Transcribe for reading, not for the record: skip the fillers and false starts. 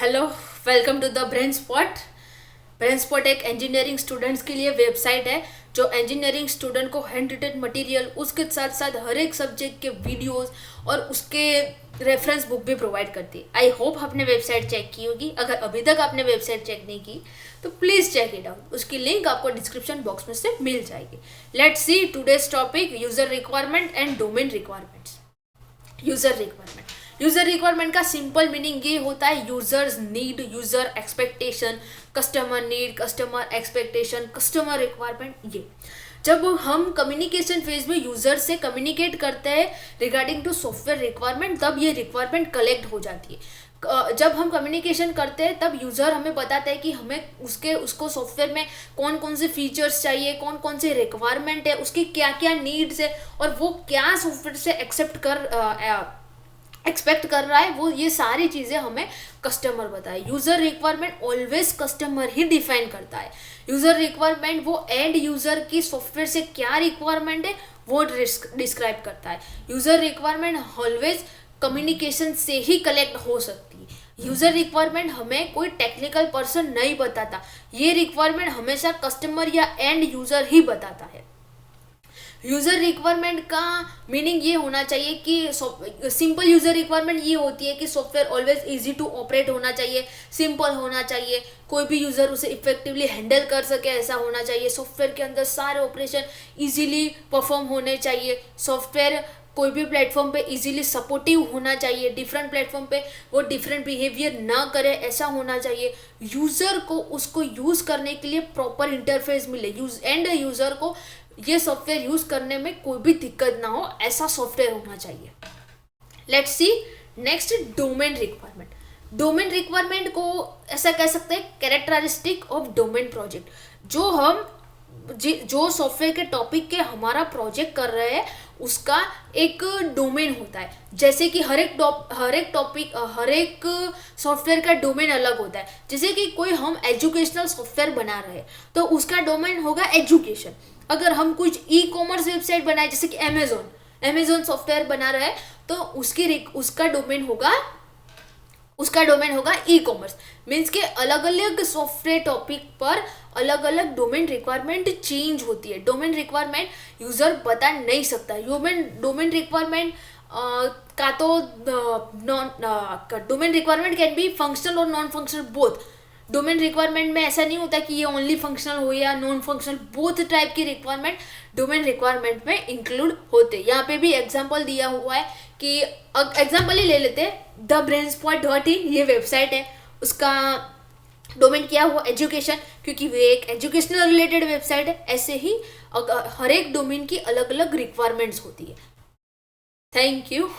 Hello, welcome to the brain spot. Brain spot एक engineering students के लिए website है जो इंजीनियरिंग स्टूडेंट को हैंड रिटन मटेरियल, उसके साथ साथ हर एक सब्जेक्ट के वीडियोस और उसके रेफरेंस बुक भी प्रोवाइड करती है। आई होप आपने वेबसाइट चेक की होगी। अगर अभी तक आपने वेबसाइट चेक नहीं की तो प्लीज़ चेक इट आउट। उसकी लिंक आपको डिस्क्रिप्शन बॉक्स में से मिल जाएगी। Let's see today's topic, user requirement and domain requirements. User requirement का सिंपल मीनिंग ये होता है users need, user expectation, customer need, customer expectation, customer requirement. ये जब हम कम्युनिकेशन फेज में यूजर से कम्युनिकेट करते हैं रिगार्डिंग टू सॉफ्टवेयर रिक्वायरमेंट, तब ये रिक्वायरमेंट कलेक्ट हो जाती है। जब हम कम्युनिकेशन करते हैं तब यूज़र हमें बताता है कि हमें उसको सॉफ्टवेयर में कौन कौन से फीचर्स चाहिए, कौन कौन से रिक्वायरमेंट है, उसकी क्या क्या नीड्स है और वो क्या सॉफ्टवेयर से एक्सपेक्ट कर रहा है, वो ये सारी चीज़ें हमें कस्टमर बताए। यूज़र रिक्वायरमेंट ऑलवेज कस्टमर ही डिफाइन करता है। यूज़र रिक्वायरमेंट वो एंड यूज़र की सॉफ्टवेयर से क्या रिक्वायरमेंट है वो डिस्क्राइब करता है। यूज़र रिक्वायरमेंट ऑलवेज कम्युनिकेशन से ही कलेक्ट हो सकती है। यूज़र रिक्वायरमेंट हमें कोई टेक्निकल पर्सन नहीं बताता, ये रिक्वायरमेंट हमेशा कस्टमर या एंड यूज़र ही बताता है। यूज़र रिक्वायरमेंट का मीनिंग ये होना चाहिए कि सिंपल यूज़र रिक्वायरमेंट ये होती है कि software always easy to operate होना चाहिए, सिंपल होना चाहिए, कोई भी यूज़र उसे इफेक्टिवली हैंडल कर सके ऐसा होना चाहिए। सॉफ्टवेयर के अंदर सारे ऑपरेशन इजीली परफॉर्म होने चाहिए। सॉफ्टवेयर कोई भी प्लेटफॉर्म पे इजीली सपोर्टिव होना चाहिए, डिफरेंट प्लेटफॉर्म पे वो डिफरेंट बिहेवियर ना करे ऐसा होना चाहिए। यूज़र को उसको यूज़ करने के लिए प्रॉपर इंटरफेस मिले, एंड यूज़र को ये सॉफ्टवेयर यूज़ करने में कोई भी दिक्कत ना हो, ऐसा सॉफ्टवेयर होना चाहिए। Let's see next, domain requirement. Domain requirement को ऐसा कह सकते हैं कैरेक्टरिस्टिक ऑफ डोमेन प्रोजेक्ट। जो सॉफ्टवेयर के टॉपिक के हमारा प्रोजेक्ट कर रहे हैं उसका एक डोमेन होता है। जैसे कि हर एक सॉफ्टवेयर का डोमेन अलग होता है। जैसे कि कोई हम एजुकेशनल सॉफ्टवेयर बना रहे हैं तो उसका डोमेन होगा एजुकेशन। अगर हम कुछ ई कॉमर्स वेबसाइट बनाए जैसे कि अमेजोन सॉफ्टवेयर बना रहे हैं तो उसका डोमेन होगा ई कॉमर्स। मीन्स के अलग अलग सॉफ्टवेयर टॉपिक पर अलग अलग डोमेन रिक्वायरमेंट चेंज होती है। डोमेन रिक्वायरमेंट यूज़र बता नहीं सकता। डोमेन रिक्वायरमेंट का तो domain requirement can be functional और non functional both. Domain requirement में ऐसा नहीं होता कि ये ओनली फंक्शनल हो या नॉन फंक्शनल, बोथ टाइप की रिक्वायरमेंट डोमेन रिक्वायरमेंट में इंक्लूड होते। यहाँ पे भी एग्जांपल दिया हुआ है कि एग्जांपल ही ले लेते हैं, thebrainspot.in ये वेबसाइट है, उसका डोमेन किया हुआ एजुकेशन क्योंकि वे एक एजुकेशनल रिलेटेड वेबसाइट है। ऐसे ही हर एक डोमेन की अलग अलग रिक्वायरमेंट्स होती है। Thank you.